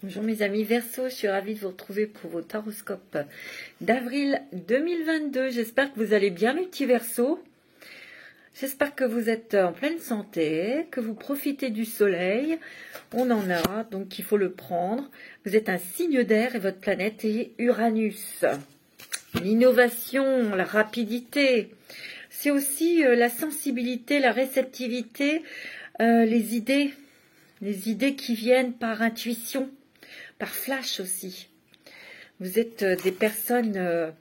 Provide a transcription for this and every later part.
Bonjour mes amis Verseau, je suis ravie de vous retrouver pour votre horoscope d'avril 2022. J'espère que vous allez bien les petits Verseaux. J'espère que vous êtes en pleine santé, que vous profitez du soleil. On en a, donc il faut le prendre. Vous êtes un signe d'air et votre planète est Uranus. L'innovation, la rapidité, c'est aussi la sensibilité, la réceptivité, les idées qui viennent par intuition. Par flash aussi. Vous êtes des personnes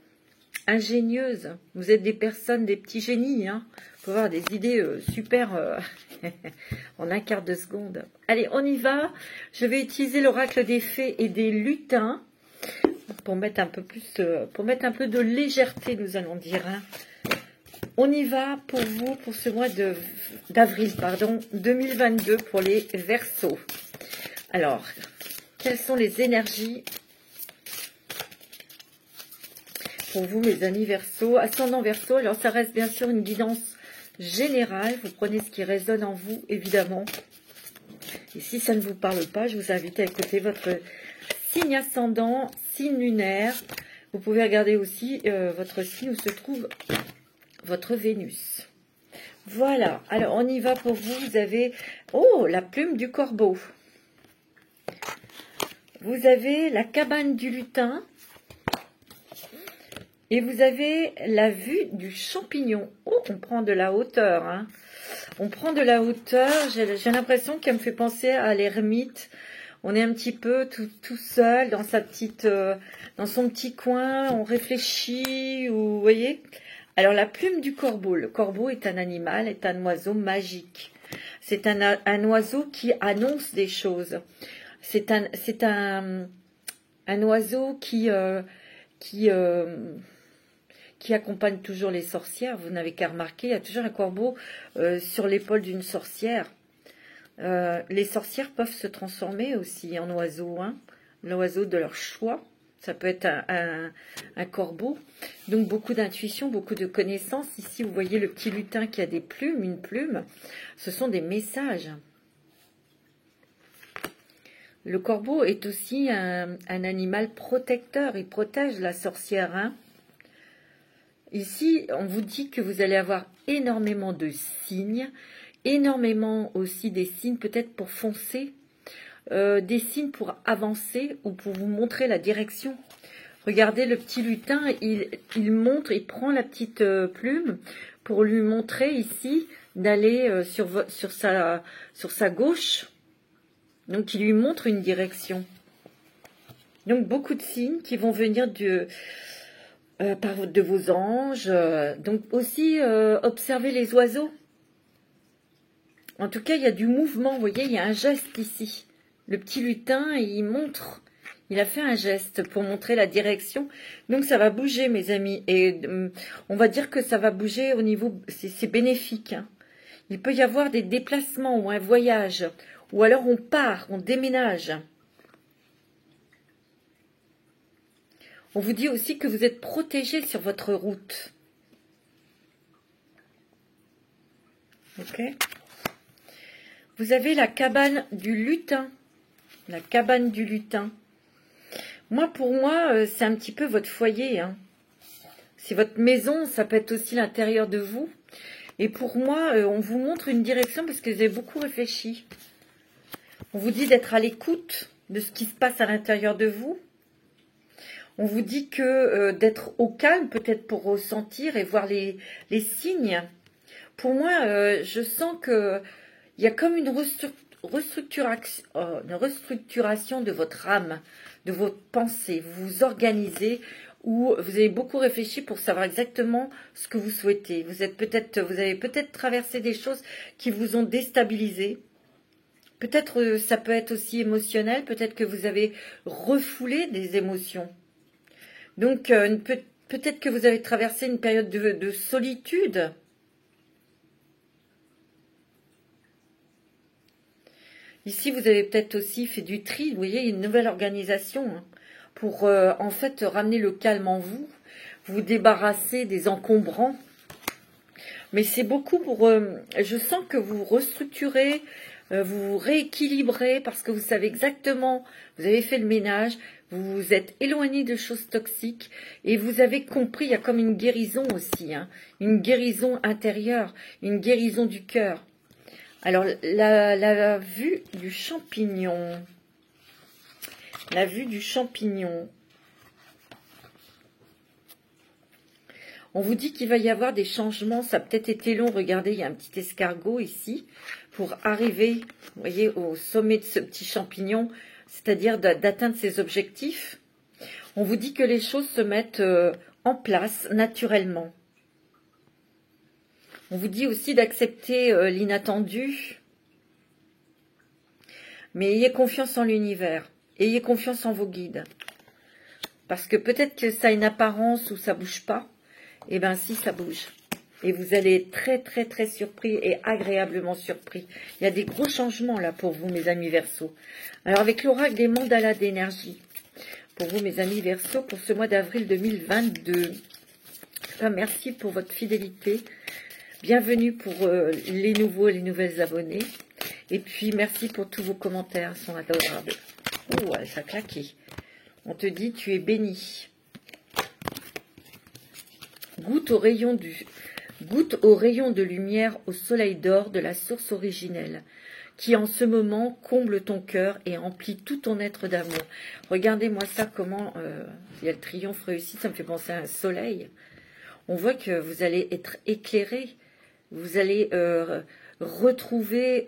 ingénieuses. Vous êtes des personnes, des petits génies. Hein. Il faut avoir des idées super en un quart de seconde. Allez, on y va. Je vais utiliser l'oracle des fées et des lutins pour mettre un peu plus, pour mettre un peu de légèreté, nous allons dire. Hein. On y va pour vous, pour ce mois d'avril, 2022, pour les Verseaux. Alors, quelles sont les énergies pour vous, mes amis Verseaux, ascendant Verseau? Alors, ça reste bien sûr une guidance générale. Vous prenez ce qui résonne en vous, évidemment. Et si ça ne vous parle pas, je vous invite à écouter votre signe ascendant, signe lunaire. Vous pouvez regarder aussi votre signe où se trouve votre Vénus. Voilà. Alors, on y va pour vous. Vous avez, la plume du corbeau. Vous avez la cabane du lutin et vous avez la vue du champignon. Oh, on prend de la hauteur. Hein. On prend de la hauteur. J'ai l'impression qu'elle me fait penser à l'ermite. On est un petit peu tout seul dans sa petite, dans son petit coin. On réfléchit. Vous voyez. Alors la plume du corbeau. Le corbeau est un animal, est un oiseau magique. C'est un oiseau qui annonce des choses. C'est un oiseau qui accompagne toujours les sorcières. Vous n'avez qu'à remarquer, il y a toujours un corbeau sur l'épaule d'une sorcière. Les sorcières peuvent se transformer aussi en oiseaux, hein, l'oiseau de leur choix. Ça peut être un corbeau. Donc beaucoup d'intuition, beaucoup de connaissances. Ici, vous voyez le petit lutin qui a des plumes, une plume. Ce sont des messages. Le corbeau est aussi un animal protecteur. Il protège la sorcière. Hein. Ici, on vous dit que vous allez avoir énormément de signes. Énormément aussi des signes peut-être pour foncer. Des signes pour avancer ou pour vous montrer la direction. Regardez le petit lutin. Il montre, il prend la petite plume pour lui montrer ici d'aller sur sa gauche. Donc, il lui montre une direction. Donc, beaucoup de signes qui vont venir de vos anges. Donc, aussi, observez les oiseaux. En tout cas, il y a du mouvement. Vous voyez, il y a un geste ici. Le petit lutin, il montre. Il a fait un geste pour montrer la direction. Donc, ça va bouger, mes amis. Et on va dire que ça va bouger au niveau... C'est bénéfique. Hein. Il peut y avoir des déplacements ou un voyage. Ou alors on part, on déménage. On vous dit aussi que vous êtes protégé sur votre route. Ok. Vous avez la cabane du lutin. La cabane du lutin. Pour moi, c'est un petit peu votre foyer. Hein. C'est votre maison, ça peut être aussi l'intérieur de vous. Et pour moi, on vous montre une direction parce que vous avez beaucoup réfléchi. On vous dit d'être à l'écoute de ce qui se passe à l'intérieur de vous. On vous dit que d'être au calme, peut-être pour ressentir et voir les signes. Pour moi, je sens qu'il y a comme une restructuration de votre âme, de votre pensée. Vous vous organisez ou vous avez beaucoup réfléchi pour savoir exactement ce que vous souhaitez. Vous avez peut-être traversé des choses qui vous ont déstabilisé. Peut-être ça peut être aussi émotionnel, peut-être que vous avez refoulé des émotions. Donc peut-être que vous avez traversé une période de solitude. Ici, vous avez peut-être aussi fait du tri, vous voyez, une nouvelle organisation hein, pour en fait ramener le calme en vous, vous débarrasser des encombrants. Mais c'est beaucoup pour... je sens que vous restructurez, vous vous rééquilibrez parce que vous savez exactement, vous avez fait le ménage, vous vous êtes éloigné de choses toxiques et vous avez compris, il y a comme une guérison aussi, hein, une guérison intérieure, une guérison du cœur. Alors, la vue du champignon, la vue du champignon. On vous dit qu'il va y avoir des changements, ça a peut-être été long, regardez, il y a un petit escargot ici, pour arriver, vous voyez, au sommet de ce petit champignon, c'est-à-dire d'atteindre ses objectifs. On vous dit que les choses se mettent en place naturellement. On vous dit aussi d'accepter l'inattendu, mais ayez confiance en l'univers, ayez confiance en vos guides, parce que peut-être que ça a une apparence où ça bouge pas, et bien si ça bouge, et vous allez être très très très surpris et agréablement surpris. Il y a des gros changements là pour vous mes amis Verseaux. Alors avec l'oracle des mandalas d'énergie, pour vous mes amis Verseaux, pour ce mois d'avril 2022, enfin, merci pour votre fidélité. Bienvenue pour les nouveaux et les nouvelles abonnés. Et puis, merci pour tous vos commentaires, ils sont adorables. Oh, ça a claqué. On te dit, tu es béni. Goûte au rayon de lumière au soleil d'or de la source originelle, qui en ce moment comble ton cœur et emplit tout ton être d'amour. Regardez-moi ça, comment il y a le triomphe réussi, ça me fait penser à un soleil. On voit que vous allez être éclairé. Vous allez retrouver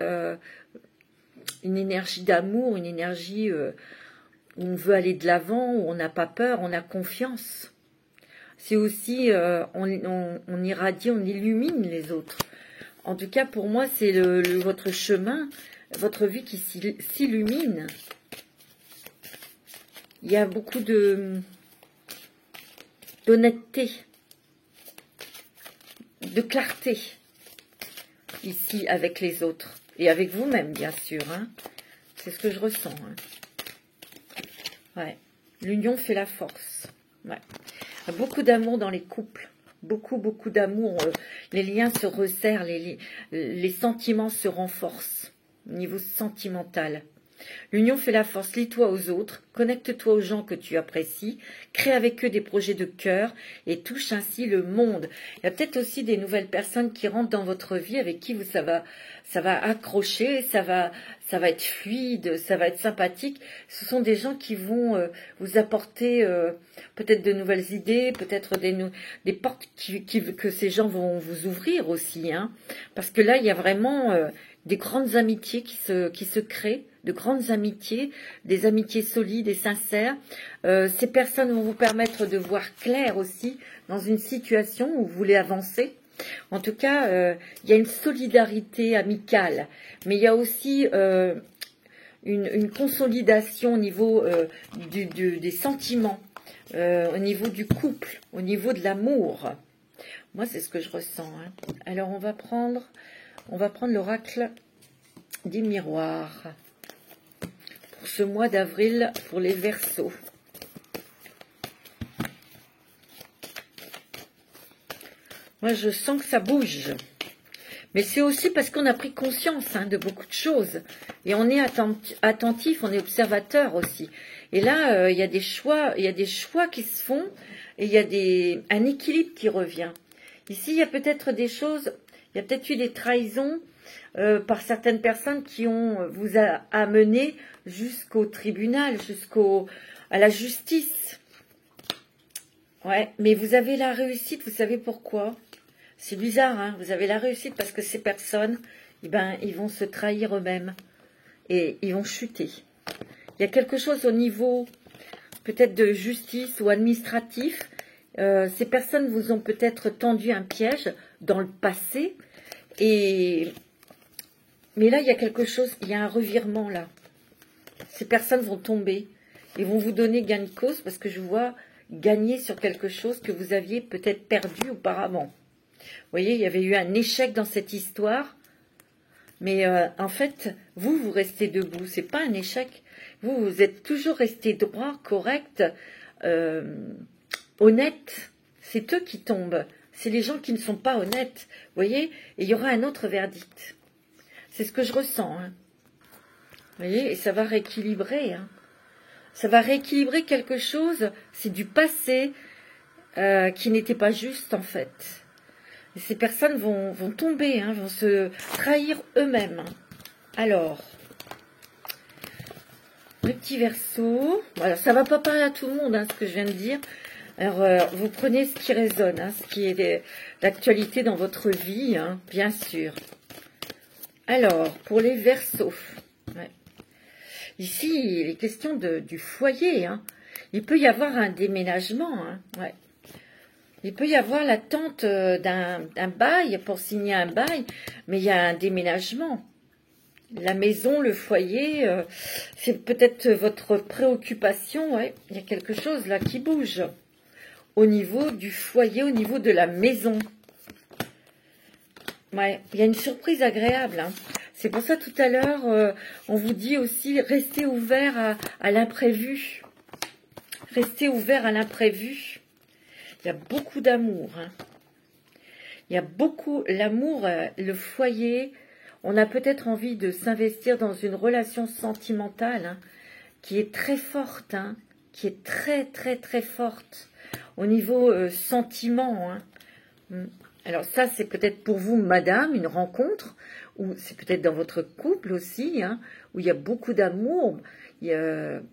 une énergie d'amour, une énergie où on veut aller de l'avant, où on n'a pas peur, on a confiance. C'est aussi, on irradie, on illumine les autres. En tout cas, pour moi, c'est votre chemin, votre vie qui s'illumine. Il y a beaucoup d'honnêteté, de clarté. Ici avec les autres et avec vous-même bien sûr, hein. C'est ce que je ressens, hein. Ouais. L'union fait la force, ouais. Beaucoup d'amour dans les couples, beaucoup d'amour, les liens se resserrent, les sentiments se renforcent au niveau sentimental. L'union fait la force, lie-toi aux autres, connecte-toi aux gens que tu apprécies, crée avec eux des projets de cœur et touche ainsi le monde. Il y a peut-être aussi des nouvelles personnes qui rentrent dans votre vie avec qui ça va accrocher, ça va être fluide, ça va être sympathique. Ce sont des gens qui vont vous apporter peut-être de nouvelles idées, peut-être des portes que ces gens vont vous ouvrir aussi, hein. Parce que là, il y a vraiment des grandes amitiés qui se créent, de grandes amitiés, des amitiés solides et sincères. Ces personnes vont vous permettre de voir clair aussi dans une situation où vous voulez avancer. En tout cas, il y a une solidarité amicale, mais il y a aussi une consolidation au niveau des sentiments, au niveau du couple, au niveau de l'amour. Moi, c'est ce que je ressens, hein. Alors, on va prendre l'oracle des miroirs pour ce mois d'avril pour les Verseaux. Moi, je sens que ça bouge. Mais c'est aussi parce qu'on a pris conscience, hein, de beaucoup de choses. Et on est attentif, on est observateur aussi. Et là, il y a des choix qui se font et il y a un équilibre qui revient. Ici, il y a peut-être des choses, il y a peut-être eu des trahisons par certaines personnes qui vous a amené jusqu'au tribunal, à la justice. Ouais, mais vous avez la réussite, vous savez pourquoi? C'est bizarre, hein, vous avez la réussite parce que ces personnes, ils vont se trahir eux-mêmes et ils vont chuter. Il y a quelque chose au niveau peut-être de justice ou administratif. Ces personnes vous ont peut-être tendu un piège dans le passé. Mais là, il y a quelque chose, il y a un revirement là. Ces personnes vont tomber et vont vous donner gain de cause parce que je vois gagner sur quelque chose que vous aviez peut-être perdu auparavant. Vous voyez, il y avait eu un échec dans cette histoire, mais en fait, vous restez debout. C'est pas un échec. Vous êtes toujours resté droit, correct, honnête. C'est eux qui tombent. C'est les gens qui ne sont pas honnêtes. Vous voyez, et il y aura un autre verdict. C'est ce que je ressens, hein. Vous voyez, et ça va rééquilibrer. Hein. Ça va rééquilibrer quelque chose, c'est du passé qui n'était pas juste en fait. Et ces personnes vont tomber, hein, vont se trahir eux-mêmes. Alors, le petit Verseau, voilà, ça va pas parler à tout le monde, hein, ce que je viens de dire. Alors, vous prenez ce qui résonne, hein, ce qui est d'actualité dans votre vie, hein, bien sûr. Alors, pour les Verseaux, ouais. Ici, il est question du foyer. Hein. Il peut y avoir un déménagement. Hein, ouais. Il peut y avoir l'attente d'un bail pour signer un bail, mais il y a un déménagement. La maison, le foyer, c'est peut-être votre préoccupation. Ouais. Il y a quelque chose là qui bouge au niveau du foyer, au niveau de la maison. Ouais. Il y a une surprise agréable. Hein. C'est pour ça tout à l'heure, on vous dit aussi restez ouvert à l'imprévu. Restez ouvert à l'imprévu. Il y a beaucoup d'amour. Hein. Il y a beaucoup l'amour, le foyer. On a peut-être envie de s'investir dans une relation sentimentale hein, qui est très forte, hein, qui est très très très forte au niveau sentiment. Hein. Alors ça, c'est peut-être pour vous, madame, une rencontre, ou c'est peut-être dans votre couple aussi, hein, où il y a beaucoup d'amour.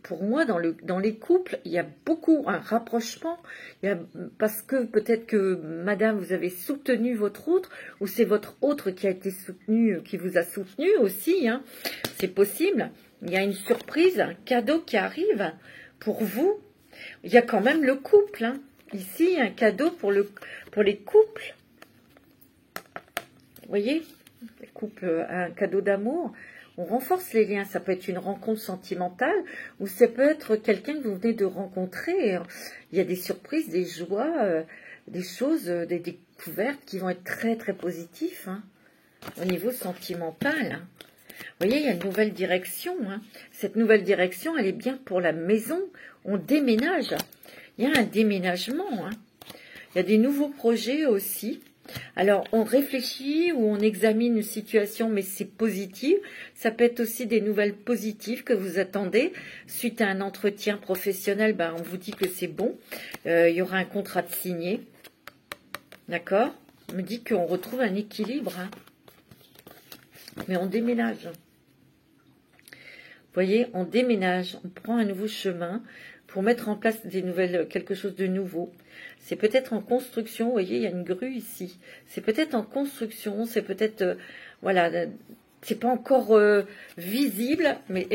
Pour moi, dans les couples, il y a beaucoup un rapprochement, parce que peut-être que madame, vous avez soutenu votre autre, ou c'est votre autre qui a été soutenu, qui vous a soutenu aussi, hein, c'est possible. Il y a une surprise, un cadeau qui arrive pour vous. Il y a quand même le couple, hein. Ici, un cadeau pour les couples. Vous voyez, le couple a un cadeau d'amour. On renforce les liens. Ça peut être une rencontre sentimentale ou ça peut être quelqu'un que vous venez de rencontrer. Il y a des surprises, des joies, des choses, des découvertes qui vont être très très positives hein, au niveau sentimental. Hein. Vous voyez, il y a une nouvelle direction. Hein. Cette nouvelle direction, elle est bien pour la maison. On déménage. Il y a un déménagement. Hein. Il y a des nouveaux projets aussi. Alors, on réfléchit ou on examine une situation, mais c'est positif. Ça peut être aussi des nouvelles positives que vous attendez. Suite à un entretien professionnel, ben, on vous dit que c'est bon. Il y aura un contrat de signé. D'accord? On me dit qu'on retrouve un équilibre. Hein. Mais on déménage. Vous voyez, on déménage. On prend un nouveau chemin pour mettre en place quelque chose de nouveau. C'est peut-être en construction, vous voyez, il y a une grue ici. C'est peut-être en construction, c'est peut-être, voilà, c'est pas encore visible, mais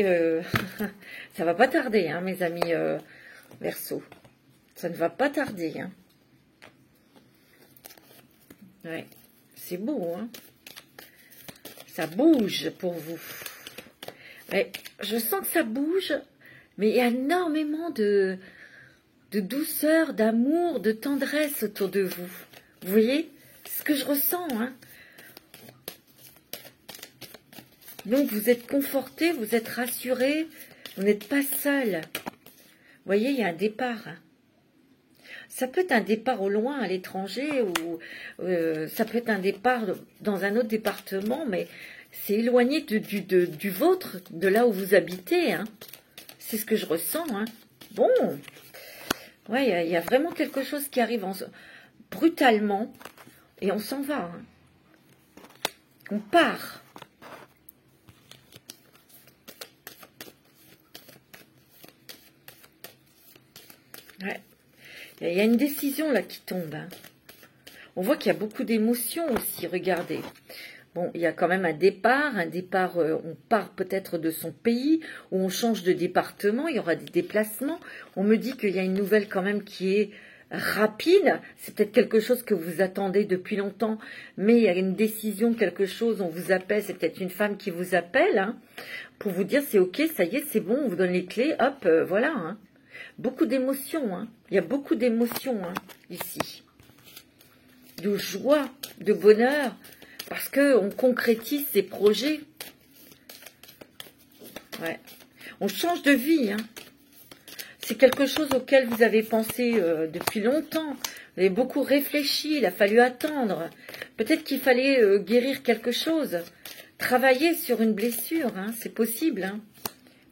ça va pas tarder, hein, mes amis Verseau. Ça ne va pas tarder. Hein. Ouais, c'est beau, hein. Ça bouge pour vous. Ouais, je sens que ça bouge, mais il y a énormément de douceur, d'amour, de tendresse autour de vous. Vous voyez ce que je ressens. Hein. Donc, vous êtes conforté, vous êtes rassuré, vous n'êtes pas seul. Vous voyez, il y a un départ. Hein. Ça peut être un départ au loin, à l'étranger, ou ça peut être un départ dans un autre département, mais c'est éloigné du vôtre, de là où vous habitez. Hein. C'est ce que je ressens. Hein. Bon. Ouais, il y a vraiment quelque chose qui arrive brutalement et on s'en va. Hein. On part. Ouais. Il y a une décision là qui tombe. Hein. On voit qu'il y a beaucoup d'émotions aussi, regardez. Bon, il y a quand même un départ, on part peut-être de son pays, ou on change de département, il y aura des déplacements. On me dit qu'il y a une nouvelle quand même qui est rapide, c'est peut-être quelque chose que vous attendez depuis longtemps, mais il y a une décision, quelque chose, on vous appelle, c'est peut-être une femme qui vous appelle, hein, pour vous dire c'est ok, ça y est, c'est bon, on vous donne les clés, hop, voilà. Hein. Beaucoup d'émotions, hein. Il y a beaucoup d'émotions hein, ici. De joie, de bonheur, parce qu'on concrétise ces projets. Ouais. On change de vie. Hein. C'est quelque chose auquel vous avez pensé depuis longtemps. Vous avez beaucoup réfléchi, il a fallu attendre. Peut-être qu'il fallait guérir quelque chose. Travailler sur une blessure, hein, c'est possible. Hein.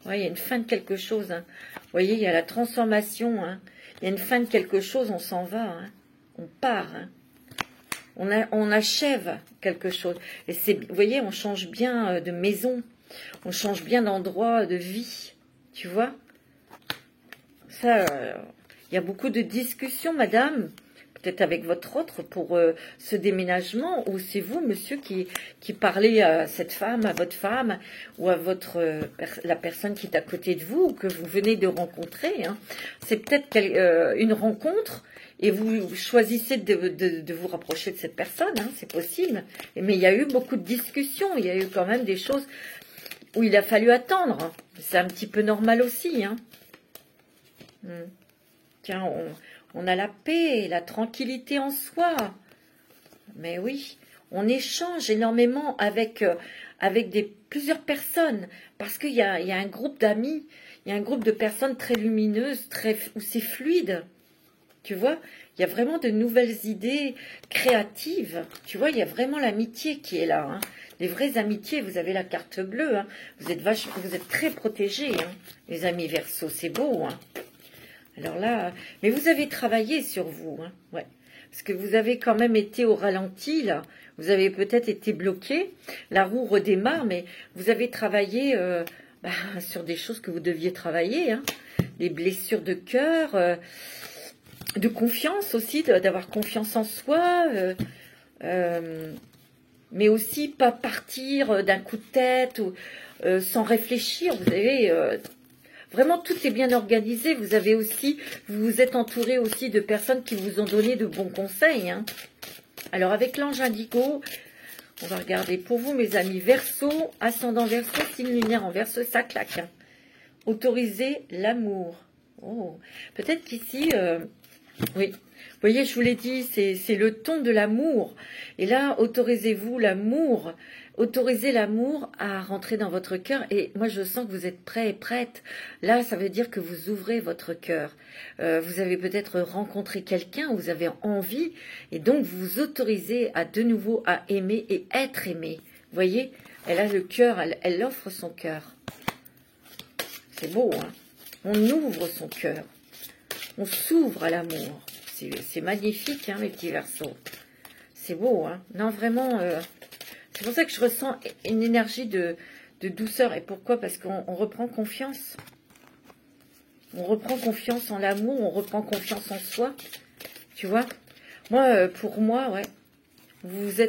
Ouais, il y a une fin de quelque chose. Hein. Vous voyez, il y a la transformation. Hein. Il y a une fin de quelque chose, on s'en va. Hein. On part. Hein. On achève quelque chose. Et c'est, vous voyez, on change bien de maison. On change bien d'endroit, de vie. Tu vois? Ça, il y a beaucoup de discussions, madame. Peut-être avec votre autre pour ce déménagement, ou c'est vous, monsieur, qui parlez à cette femme, à votre femme, ou à votre la personne qui est à côté de vous, ou que vous venez de rencontrer. Hein. C'est peut-être une rencontre, et vous choisissez de vous rapprocher de cette personne, hein, c'est possible. Mais il y a eu beaucoup de discussions, il y a eu quand même des choses où il a fallu attendre. C'est un petit peu normal aussi. Hein. Tiens, on a la paix, la tranquillité en soi. Mais oui, on échange énormément avec plusieurs personnes. Parce qu'il y a un groupe d'amis, il y a un groupe de personnes très lumineuses, où c'est fluide. Tu vois, il y a vraiment de nouvelles idées créatives. Tu vois, il y a vraiment l'amitié qui est là. Hein. Les vraies amitiés, vous avez la carte bleue. Hein. Vous êtes très protégés, hein, les amis Verseau. C'est beau, hein. Alors là, mais vous avez travaillé sur vous, hein, ouais. Parce que vous avez quand même été au ralenti, là. Vous avez peut-être été bloqué. La roue redémarre, mais vous avez travaillé sur des choses que vous deviez travailler. Hein. Les blessures de cœur, de confiance aussi, d'avoir confiance en soi. Mais aussi pas partir d'un coup de tête ou sans réfléchir. Vous avez... Vraiment, tout est bien organisé. Vous vous êtes entouré aussi de personnes qui vous ont donné de bons conseils. Hein. Alors, avec l'ange indigo, on va regarder pour vous, mes amis. Verseau, ascendant Verseau, signe lunaire en Verseau, ça claque. Hein. Autorisez l'amour. Oh, peut-être qu'ici, oui. Vous voyez, je vous l'ai dit, c'est le ton de l'amour. Et là, autorisez-vous l'amour. Autorisez l'amour à rentrer dans votre cœur. Et moi, je sens que vous êtes prêt et prête. Là, ça veut dire que vous ouvrez votre cœur. Vous avez peut-être rencontré quelqu'un, vous avez envie. Et donc, vous vous autorisez de nouveau à aimer et être aimé. Vous voyez, elle a le cœur, elle offre son cœur. C'est beau, hein? On ouvre son cœur. On s'ouvre à l'amour. C'est magnifique, hein, mes petits Verseaux. C'est beau, hein? Non, vraiment... C'est pour ça que je ressens une énergie de douceur. Et pourquoi? Parce qu'on reprend confiance. On reprend confiance en l'amour, on reprend confiance en soi. Tu vois? Moi, pour moi, ouais. Vous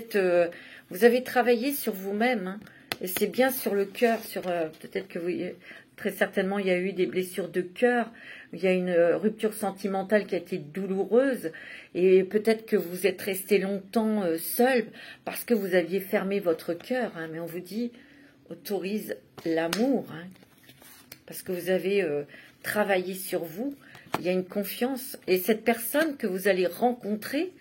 avez travaillé sur vous-même. Hein, et c'est bien sur le cœur. Peut-être que très certainement, il y a eu des blessures de cœur. Il y a une rupture sentimentale qui a été douloureuse. Et peut-être que vous êtes resté longtemps seul parce que vous aviez fermé votre cœur. Hein, mais on vous dit, autorise l'amour. Hein, parce que vous avez travaillé sur vous. Il y a une confiance. Et cette personne que vous allez rencontrer,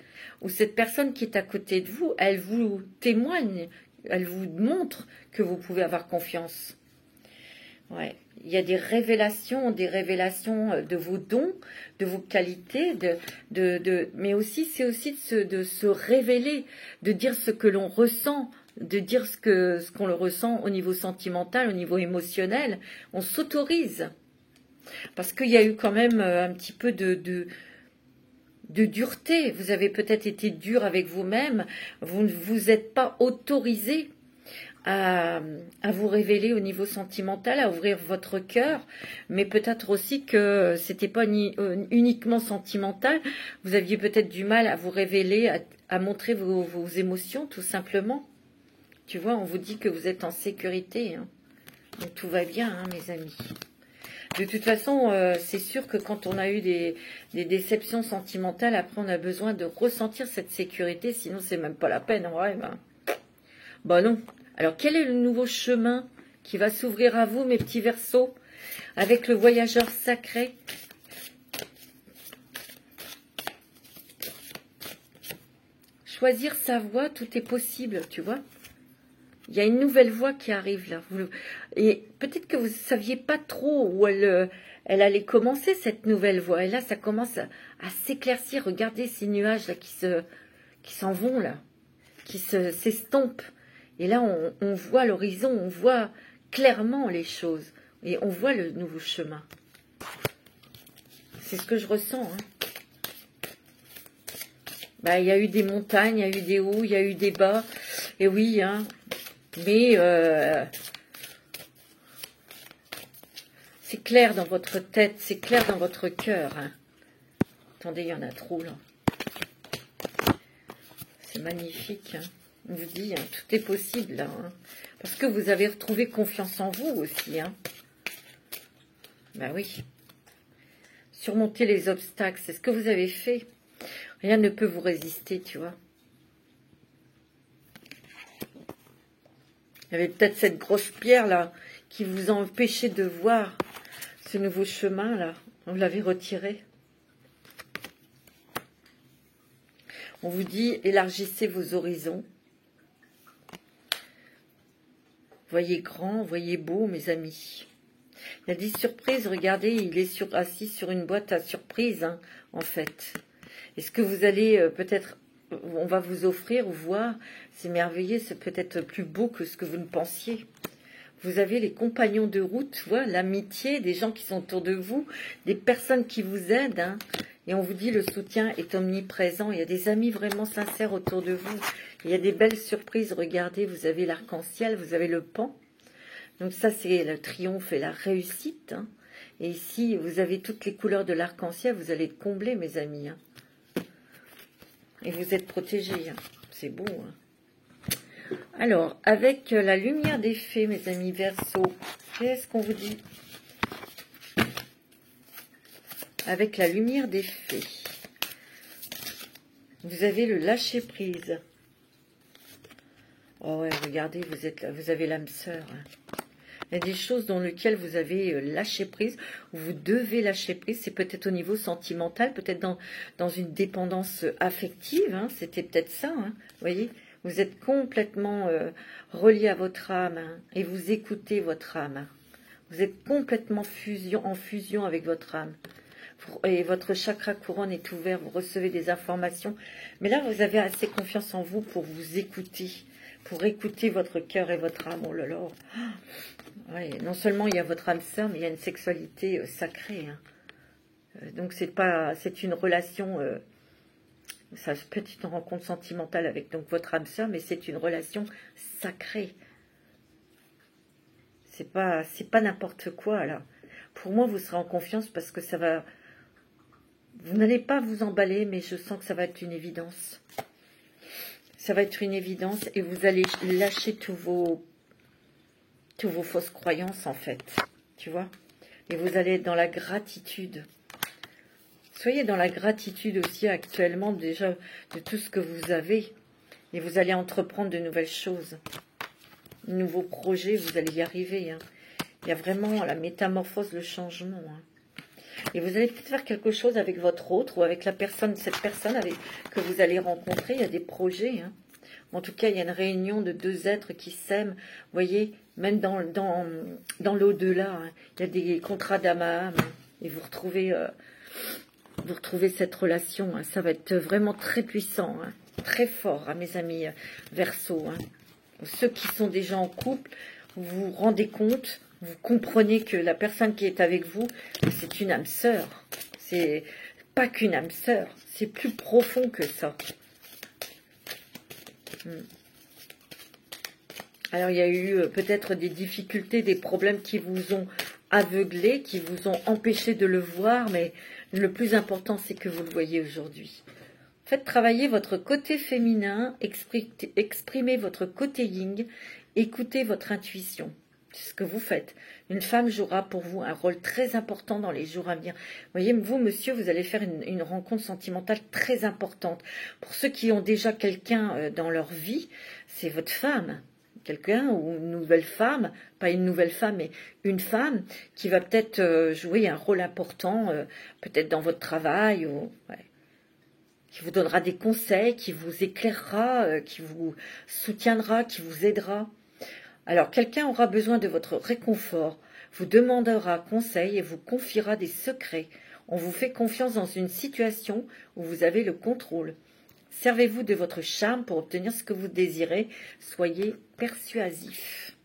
ou cette personne qui est à côté de vous, elle vous témoigne, elle vous montre que vous pouvez avoir confiance. Ouais. Il y a des révélations de vos dons, de vos qualités, mais aussi c'est aussi de se révéler, de dire ce que l'on ressent, de dire ce qu'on le ressent au niveau sentimental, au niveau émotionnel. On s'autorise. Parce qu'il y a eu quand même un petit peu de dureté. Vous avez peut-être été dur avec vous-même. Vous ne vous êtes pas autorisé à vous révéler au niveau sentimental, à ouvrir votre cœur, mais peut-être aussi que c'était pas uniquement sentimental. Vous aviez peut-être du mal à vous révéler, à montrer vos émotions, tout simplement. Tu vois, on vous dit que vous êtes en sécurité. Hein. Donc tout va bien, hein, mes amis. De toute façon, c'est sûr que quand on a eu des déceptions sentimentales, après on a besoin de ressentir cette sécurité, sinon c'est même pas la peine. Ouais, ben non. Alors quel est le nouveau chemin qui va s'ouvrir à vous, mes petits Verseaux, avec le voyageur sacré? Choisir sa voie, tout est possible, tu vois. Il y a une nouvelle voie qui arrive là. Et peut-être que vous ne saviez pas trop où elle allait commencer, cette nouvelle voie. Et là, ça commence à s'éclaircir. Regardez ces nuages là qui s'en vont là, qui s'estompent. Et là, on voit l'horizon, on voit clairement les choses. Et on voit le nouveau chemin. C'est ce que je ressens. Hein. Bah, il y a eu des montagnes, il y a eu des hauts, il y a eu des bas. Et oui, hein. Mais c'est clair dans votre tête, c'est clair dans votre cœur. Hein. Attendez, il y en a trop là. C'est magnifique. Hein. On vous dit, hein, tout est possible là. Hein. Parce que vous avez retrouvé confiance en vous aussi. Hein. Ben oui. Surmonter les obstacles, c'est ce que vous avez fait. Rien ne peut vous résister, tu vois. Il y avait peut-être cette grosse pierre là qui vous a empêché de voir ce nouveau chemin là. On l'avait retiré. On vous dit, élargissez vos horizons. Voyez grand, voyez beau, mes amis. Il y a des surprises, regardez, il est assis sur une boîte à surprises, hein, en fait. Est-ce que vous allez peut-être, on va vous offrir ou voir, c'est merveilleux, c'est peut-être plus beau que ce que vous ne pensiez. Vous avez les compagnons de route, voilà, l'amitié, des gens qui sont autour de vous, des personnes qui vous aident, hein. Et on vous dit le soutien est omniprésent. Il y a des amis vraiment sincères autour de vous. Il y a des belles surprises. Regardez, vous avez l'arc-en-ciel, vous avez le pan. Donc ça, c'est le triomphe et la réussite. Hein. Et ici, vous avez toutes les couleurs de l'arc-en-ciel. Vous allez être comblés, mes amis. Hein. Et vous êtes protégés. Hein. C'est beau. Hein. Alors, avec la lumière des fées, mes amis Verseau, qu'est-ce qu'on vous dit ? Avec la lumière des fées, vous avez le lâcher-prise. Oh ouais, regardez, vous avez l'âme sœur. Hein. Il y a des choses dans lesquelles vous avez lâché prise, où vous devez lâcher prise. C'est peut-être au niveau sentimental, peut-être dans une dépendance affective. Hein. C'était peut-être ça. Hein. Vous voyez, vous êtes complètement relié à votre âme, hein, et vous écoutez votre âme. Hein. Vous êtes complètement en fusion avec votre âme. Et votre chakra couronne est ouvert, vous recevez des informations. Mais là, vous avez assez confiance en vous pour vous écouter, pour écouter votre cœur et votre âme. Oh là là. Ouais, non seulement il y a votre âme sœur, mais il y a une sexualité sacrée. Hein. Donc c'est une relation, ça peut être une rencontre sentimentale avec donc votre âme sœur, mais c'est une relation sacrée. C'est pas n'importe quoi là. Pour moi, vous serez en confiance parce que ça va. Vous n'allez pas vous emballer, mais je sens que ça va être une évidence. Ça va être une évidence et vous allez lâcher tous vos fausses croyances, en fait. Tu vois? Et vous allez être dans la gratitude. Soyez dans la gratitude aussi actuellement déjà de tout ce que vous avez. Et vous allez entreprendre de nouvelles choses. De nouveaux projets, vous allez y arriver. Hein. Il y a vraiment la métamorphose, le changement. Hein. Et vous allez peut-être faire quelque chose avec votre autre ou avec cette personne que vous allez rencontrer. Il y a des projets. Hein. En tout cas, il y a une réunion de deux êtres qui s'aiment. Vous voyez, même dans l'au-delà, hein, il y a des contrats d'âme à âme. Et vous retrouvez cette relation. Hein. Ça va être vraiment très puissant, hein, très fort, hein, mes amis Verseau. Hein. Ceux qui sont déjà en couple, vous vous rendez compte. Vous comprenez que la personne qui est avec vous, c'est une âme sœur. C'est pas qu'une âme sœur, c'est plus profond que ça. Alors, il y a eu peut-être des difficultés, des problèmes qui vous ont aveuglé, qui vous ont empêché de le voir, mais le plus important, c'est que vous le voyez aujourd'hui. Faites travailler votre côté féminin, exprimez votre côté yin, écoutez votre intuition. C'est ce que vous faites. Une femme jouera pour vous un rôle très important dans les jours à venir. Vous voyez, vous, monsieur, vous allez faire une rencontre sentimentale très importante. Pour ceux qui ont déjà quelqu'un dans leur vie, c'est votre femme. Quelqu'un ou une nouvelle femme, pas une nouvelle femme, mais une femme qui va peut-être jouer un rôle important, peut-être dans votre travail, qui vous donnera des conseils, qui vous éclairera, qui vous soutiendra, qui vous aidera. Alors, quelqu'un aura besoin de votre réconfort, vous demandera conseil et vous confiera des secrets. On vous fait confiance dans une situation où vous avez le contrôle. Servez-vous de votre charme pour obtenir ce que vous désirez. Soyez persuasif.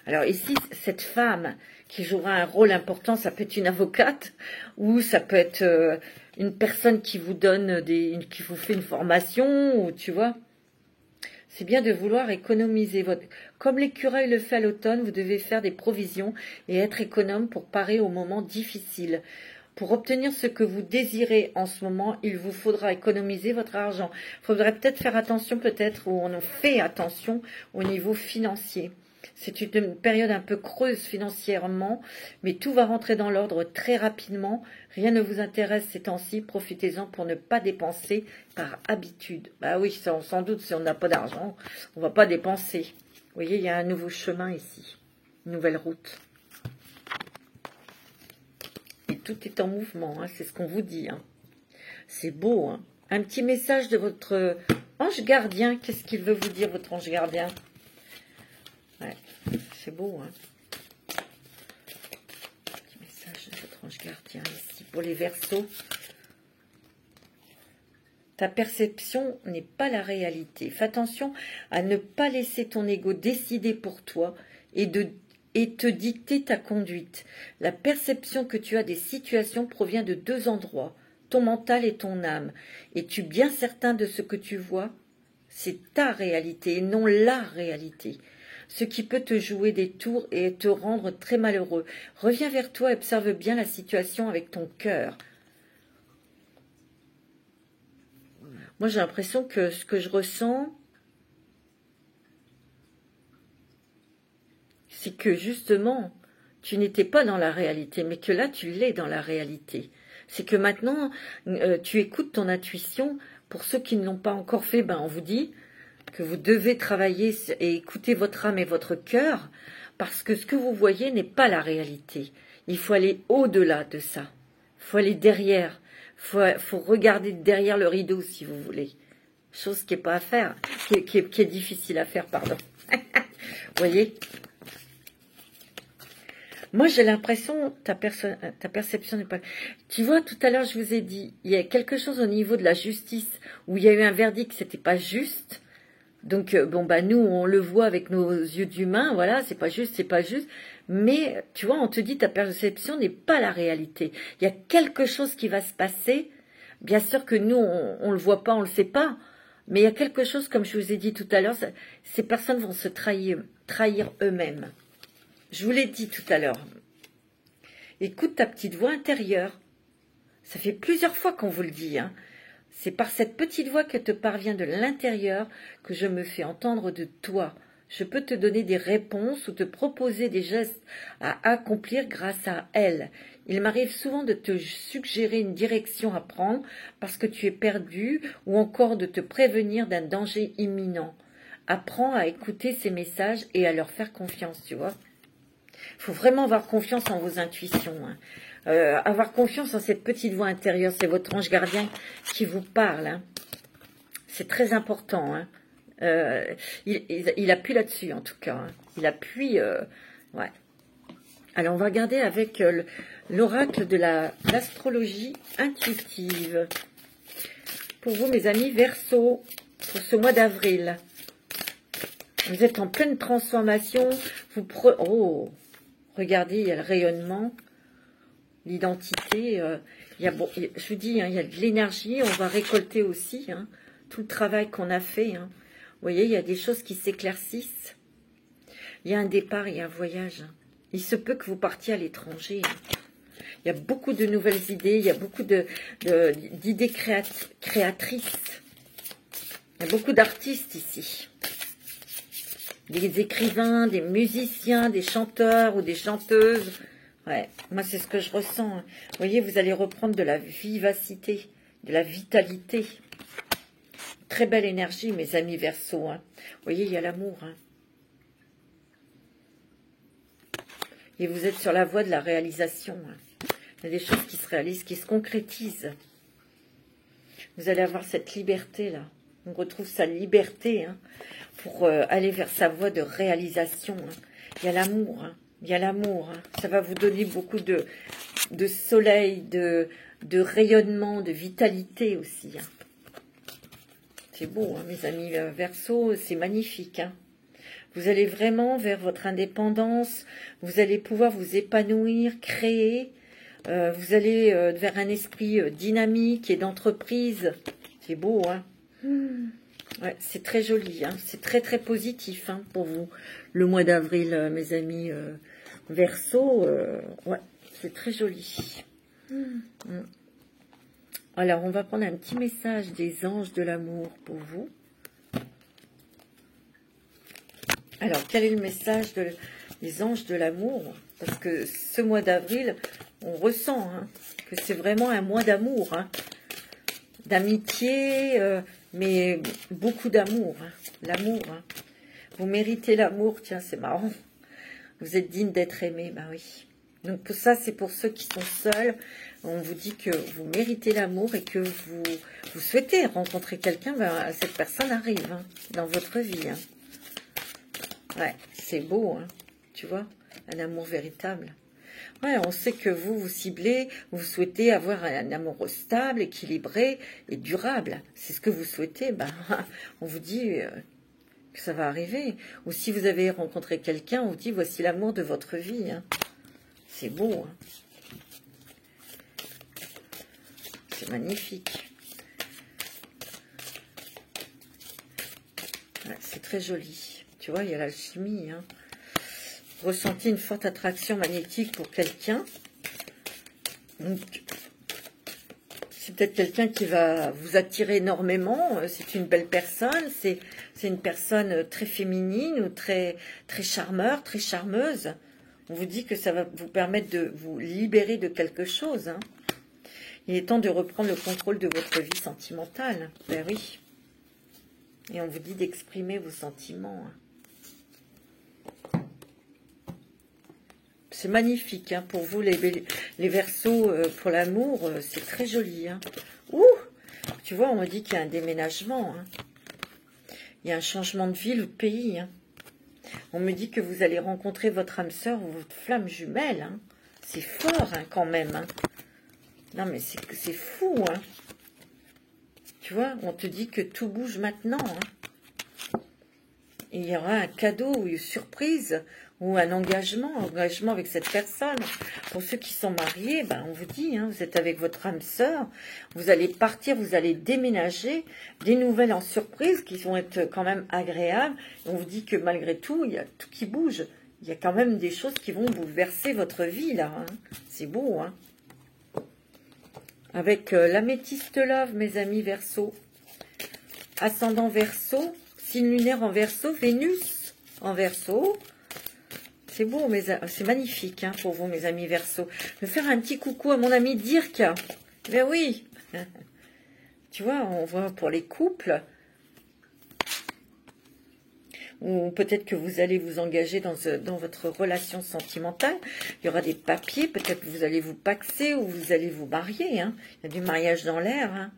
Alors ici, cette femme qui jouera un rôle important. Ça peut être une avocate ou ça peut être une personne qui vous donne qui vous fait une formation, ou tu vois. C'est bien de vouloir économiser Comme l'écureuil le fait à l'automne, vous devez faire des provisions et être économe pour parer aux moments difficiles. Pour obtenir ce que vous désirez en ce moment, il vous faudra économiser votre argent. Il faudrait peut-être faire attention, ou on fait attention au niveau financier. C'est une période un peu creuse financièrement, mais tout va rentrer dans l'ordre très rapidement. Rien ne vous intéresse ces temps-ci, profitez-en pour ne pas dépenser par habitude. Bah oui, sans doute, si on n'a pas d'argent, on ne va pas dépenser. Vous voyez, il y a un nouveau chemin ici, une nouvelle route. Et tout est en mouvement, hein, c'est ce qu'on vous dit. Hein. C'est beau. Hein. Un petit message de votre ange gardien. Qu'est-ce qu'il veut vous dire, votre ange gardien? Ouais, c'est beau. Hein. Petit message de votre ange gardien ici pour les Verseaux. Ta perception n'est pas la réalité. Fais attention à ne pas laisser ton ego décider pour toi et te dicter ta conduite. La perception que tu as des situations provient de deux endroits, ton mental et ton âme. Es-tu bien certain de ce que tu vois? C'est ta réalité et non la réalité. Ce qui peut te jouer des tours et te rendre très malheureux. Reviens vers toi et observe bien la situation avec ton cœur. Moi, j'ai l'impression que ce que je ressens, c'est que justement, tu n'étais pas dans la réalité, mais que là, tu l'es dans la réalité. C'est que maintenant, tu écoutes ton intuition. Pour ceux qui ne l'ont pas encore fait, on vous dit que vous devez travailler et écouter votre âme et votre cœur, parce que ce que vous voyez n'est pas la réalité. Il faut aller au-delà de ça. Il faut aller derrière. Faut regarder derrière le rideau, si vous voulez. Chose qui n'est pas à faire, qui est difficile à faire, pardon. Vous voyez? Moi, j'ai l'impression ta perception n'est pas... Tu vois, tout à l'heure, je vous ai dit, il y a quelque chose au niveau de la justice où il y a eu un verdict, c'était pas juste. Donc, nous, on le voit avec nos yeux d'humain, voilà, c'est pas juste, c'est pas juste. Mais, tu vois, on te dit, ta perception n'est pas la réalité. Il y a quelque chose qui va se passer. Bien sûr que nous, on le voit pas, on le sait pas. Mais il y a quelque chose, comme je vous ai dit tout à l'heure, ces personnes vont se trahir eux-mêmes. Je vous l'ai dit tout à l'heure. Écoute ta petite voix intérieure. Ça fait plusieurs fois qu'on vous le dit. Hein. C'est par cette petite voix que te parvient de l'intérieur que je me fais entendre de toi. Je peux te donner des réponses ou te proposer des gestes à accomplir grâce à elle. Il m'arrive souvent de te suggérer une direction à prendre parce que tu es perdu ou encore de te prévenir d'un danger imminent. Apprends à écouter ces messages et à leur faire confiance, tu vois. Il faut vraiment avoir confiance en vos intuitions. Hein. Avoir confiance en cette petite voix intérieure. C'est votre ange gardien qui vous parle. Hein. C'est très important. Hein. Il appuie là-dessus, en tout cas. Hein. Il appuie... ouais. Alors, on va regarder avec l'oracle de l'astrologie intuitive. Pour vous, mes amis Verseaux, pour ce mois d'avril. Vous êtes en pleine transformation. Oh, regardez, il y a le rayonnement, l'identité. Je vous dis, hein, il y a de l'énergie. On va récolter aussi hein, tout le travail qu'on a fait. Hein. Vous voyez, il y a des choses qui s'éclaircissent. Il y a un départ, il y a un voyage. Il se peut que vous partiez à l'étranger. Il y a beaucoup de nouvelles idées. Il y a beaucoup d'idées créatrices. Il y a beaucoup d'artistes ici. Des écrivains, des musiciens, des chanteurs ou des chanteuses. Ouais, moi c'est ce que je ressens. Hein. Vous voyez, vous allez reprendre de la vivacité, de la vitalité. Très belle énergie, mes amis Verseaux. Hein. Vous voyez, il y a l'amour. Hein. Et vous êtes sur la voie de la réalisation. Hein. Il y a des choses qui se réalisent, qui se concrétisent. Vous allez avoir cette liberté-là. On retrouve sa liberté hein, pour aller vers sa voie de réalisation. Hein. Il y a l'amour. Hein. Il y a l'amour. Hein. Ça va vous donner beaucoup de soleil, de rayonnement, de vitalité aussi. Hein. C'est beau, hein, mes amis Verseaux. C'est magnifique. Hein. Vous allez vraiment vers votre indépendance. Vous allez pouvoir vous épanouir, créer. Vous allez vers un esprit dynamique et d'entreprise. C'est beau, hein? Ouais, c'est très joli, hein? C'est très très positif, hein, pour vous. Le mois d'avril, mes amis Verseau, ouais, c'est très joli. Alors, on va prendre un petit message des anges de l'amour pour vous. Alors, quel est le message des anges de l'amour? Parce que ce mois d'avril, on ressent, hein, que c'est vraiment un mois d'amour, hein, d'amitié, mais beaucoup d'amour, hein, l'amour. Hein. Vous méritez l'amour, tiens, c'est marrant. Vous êtes digne d'être aimé, ben oui. Donc pour ça, c'est pour ceux qui sont seuls. On vous dit que vous méritez l'amour et que vous souhaitez rencontrer quelqu'un, ben, cette personne arrive, hein, dans votre vie. Hein. Ouais, c'est beau, hein, tu vois, un amour véritable. Ouais, on sait que vous ciblez, vous souhaitez avoir un amour stable, équilibré et durable. C'est ce que vous souhaitez, ben, on vous dit que ça va arriver. Ou si vous avez rencontré quelqu'un, on vous dit voici l'amour de votre vie. Hein. C'est beau. Hein. C'est magnifique. Ouais, c'est très joli. Tu vois, il y a l'alchimie. Hein. Ressentez une forte attraction magnétique pour quelqu'un. Donc, c'est peut-être quelqu'un qui va vous attirer énormément. C'est une belle personne. C'est une personne très féminine ou très charmeur, très charmeuse. On vous dit que ça va vous permettre de vous libérer de quelque chose. Hein. Il est temps de reprendre le contrôle de votre vie sentimentale. Ben oui. Et on vous dit d'exprimer vos sentiments. Hein. C'est magnifique, hein, pour vous, les Verseaux, pour l'amour, c'est très joli. Hein. Ouh, tu vois, on me dit qu'il y a un déménagement. Hein. Il y a un changement de ville ou de pays. Hein. On me dit que vous allez rencontrer votre âme sœur ou votre flamme jumelle. Hein. C'est fort, hein, quand même. Hein. Non, mais c'est fou. Hein. Tu vois, on te dit que tout bouge maintenant. Hein. Et il y aura un cadeau ou une surprise ou un engagement avec cette personne. Pour ceux qui sont mariés, ben on vous dit, hein, vous êtes avec votre âme sœur, vous allez partir, vous allez déménager, des nouvelles en surprise qui vont être quand même agréables. Et on vous dit que malgré tout, il y a tout qui bouge. Il y a quand même des choses qui vont bouleverser votre vie, là. Hein. C'est beau, hein. Avec l'améthyste love, mes amis Verseau. Ascendant Verseau, signe lunaire en Verseau, Vénus en Verseau. C'est beau, c'est magnifique, hein, pour vous, mes amis Verseau. Je vais faire un petit coucou à mon ami Dirk. Mais oui. Tu vois, on voit pour les couples. Ou peut-être que vous allez vous engager dans votre relation sentimentale. Il y aura des papiers, peut-être que vous allez vous paxer ou vous allez vous marier. Hein. Il y a du mariage dans l'air. Hein.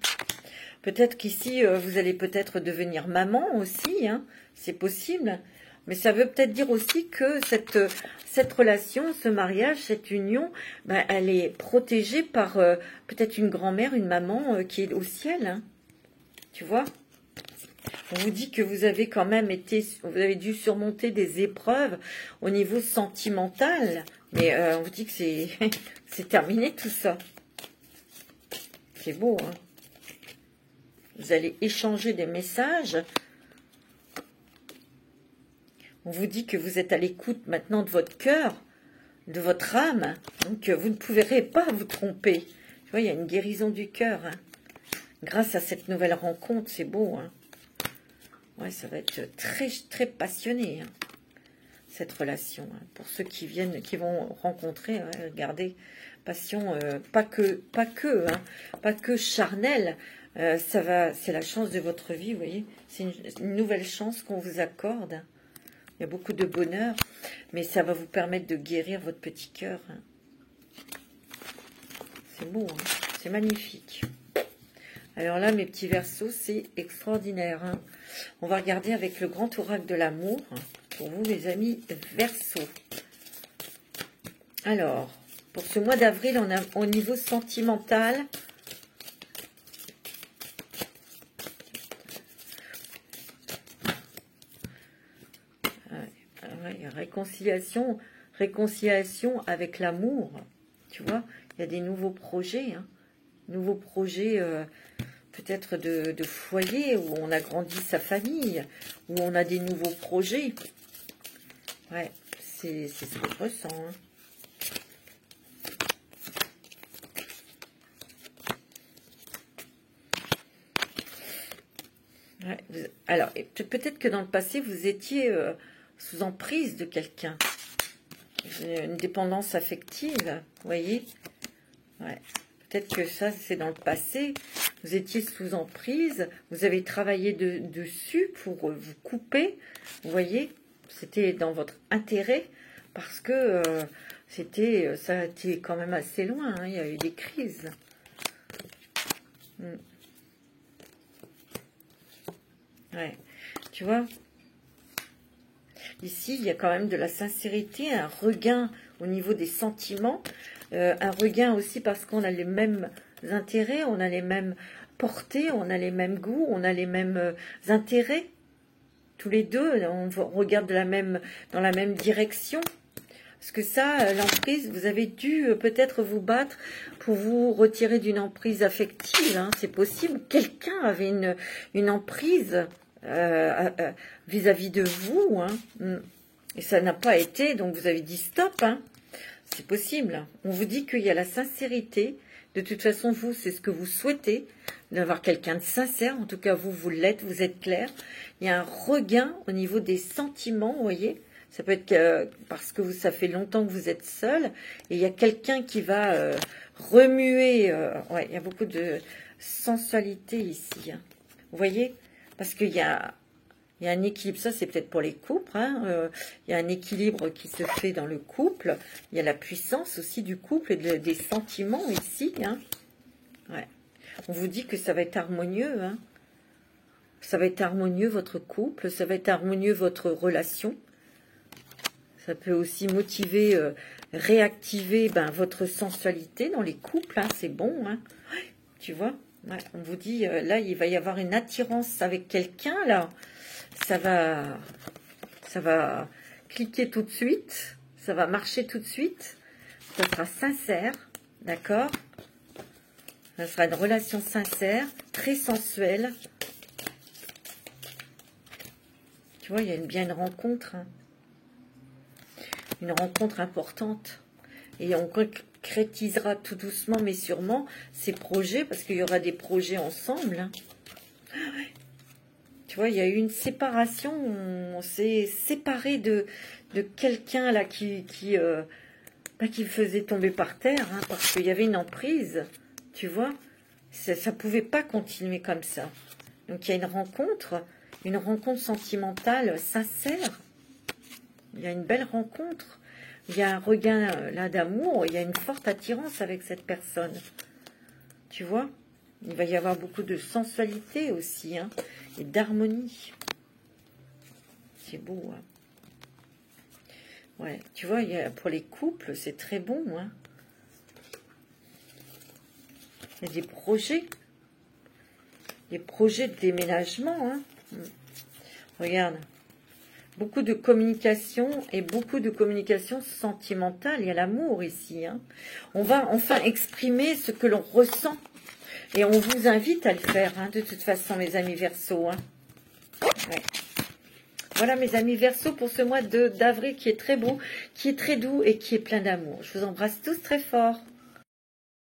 Peut-être qu'ici, vous allez peut-être devenir maman aussi. Hein. C'est possible. Mais ça veut peut-être dire aussi que cette relation, ce mariage, cette union, ben, elle est protégée par peut-être une grand-mère, une maman qui est au ciel. Hein. Tu vois ? On vous dit que vous avez quand même vous avez dû surmonter des épreuves au niveau sentimental. Mais on vous dit que c'est terminé tout ça. C'est beau, hein. Vous allez échanger des messages. On vous dit que vous êtes à l'écoute maintenant de votre cœur, de votre âme. Donc, vous ne pourrez pas vous tromper. Tu vois, il y a une guérison du cœur. Hein. Grâce à cette nouvelle rencontre, c'est beau. Hein. Ouais, ça va être très, très passionné, hein, cette relation. Hein. Pour ceux qui vont rencontrer, hein, regardez, passion, pas que charnelle. C'est la chance de votre vie, vous voyez. C'est une nouvelle chance qu'on vous accorde. Il y a beaucoup de bonheur, mais ça va vous permettre de guérir votre petit cœur. Hein. C'est beau, hein, c'est magnifique. Alors là, mes petits Verseaux, c'est extraordinaire. Hein. On va regarder avec le grand oracle de l'amour, hein, pour vous, les amis Verseaux. Alors, pour ce mois d'avril, on a au niveau sentimental... réconciliation avec l'amour. Tu vois, il y a des nouveaux projets, hein, nouveaux projets peut-être de foyer, où on a grandi sa famille, où on a des nouveaux projets. Ouais, c'est ce que je ressens. Hein. Ouais, alors, peut-être que dans le passé, vous étiez sous emprise de quelqu'un. Une dépendance affective, vous voyez. Ouais. Peut-être que ça, c'est dans le passé. Vous étiez sous emprise, vous avez travaillé dessus pour vous couper, vous voyez. C'était dans votre intérêt, parce que ça a été quand même assez loin, hein, il y a eu des crises. Ouais, tu vois, ici, il y a quand même de la sincérité, un regain au niveau des sentiments, un regain aussi parce qu'on a les mêmes intérêts, on a les mêmes portées, on a les mêmes goûts, on a les mêmes intérêts. Tous les deux, on regarde dans la même direction. Parce que ça, l'emprise, vous avez dû peut-être vous battre pour vous retirer d'une emprise affective. Hein, c'est possible. Quelqu'un avait une emprise vis-à-vis de vous. Hein, et ça n'a pas été, donc vous avez dit stop. Hein, c'est possible. On vous dit qu'il y a la sincérité. De toute façon, vous, c'est ce que vous souhaitez, d'avoir quelqu'un de sincère. En tout cas, vous l'êtes, vous êtes clair. Il y a un regain au niveau des sentiments, vous voyez. Ça peut être parce que ça fait longtemps que vous êtes seul. Et il y a quelqu'un qui va remuer. Ouais, il y a beaucoup de sensualité ici. Hein. Vous voyez, parce qu'il y a un équilibre. Ça, c'est peut-être pour les couples. Hein. Il y a un équilibre qui se fait dans le couple. Il y a la puissance aussi du couple et des sentiments ici. Hein. Ouais. On vous dit que ça va être harmonieux. Hein. Ça va être harmonieux, votre couple. Ça va être harmonieux, votre relation. Ça peut aussi motiver, réactiver votre sensualité dans les couples. Hein. C'est bon. Hein. Ouais, tu vois, ouais, on vous dit, là, il va y avoir une attirance avec quelqu'un. Là, ça va cliquer tout de suite. Ça va marcher tout de suite. Ça sera sincère. D'accord? Ça sera une relation sincère, très sensuelle. Tu vois, il y a bien une rencontre. Hein. Une rencontre importante. Et on concrétisera tout doucement, mais sûrement, ces projets, parce qu'il y aura des projets ensemble. Hein. Tu vois, il y a eu une séparation. On s'est séparé de quelqu'un là qui faisait tomber par terre, hein, parce qu'il y avait une emprise. Tu vois, ça ne pouvait pas continuer comme ça. Donc il y a une rencontre sentimentale sincère. Il y a une belle rencontre. Il y a un regain là d'amour. Il y a une forte attirance avec cette personne. Tu vois, il va y avoir beaucoup de sensualité aussi, hein, et d'harmonie. C'est beau. Hein. Ouais, tu vois, pour les couples, c'est très bon. Hein. Il y a des projets de déménagement. Hein. Regarde. Beaucoup de communication et beaucoup de communication sentimentale. Il y a l'amour ici. Hein. On va enfin exprimer ce que l'on ressent. Et on vous invite à le faire, hein, de toute façon, mes amis Verseaux. Hein. Ouais. Voilà, mes amis Verseaux, pour ce mois d'avril qui est très beau, qui est très doux et qui est plein d'amour. Je vous embrasse tous très fort.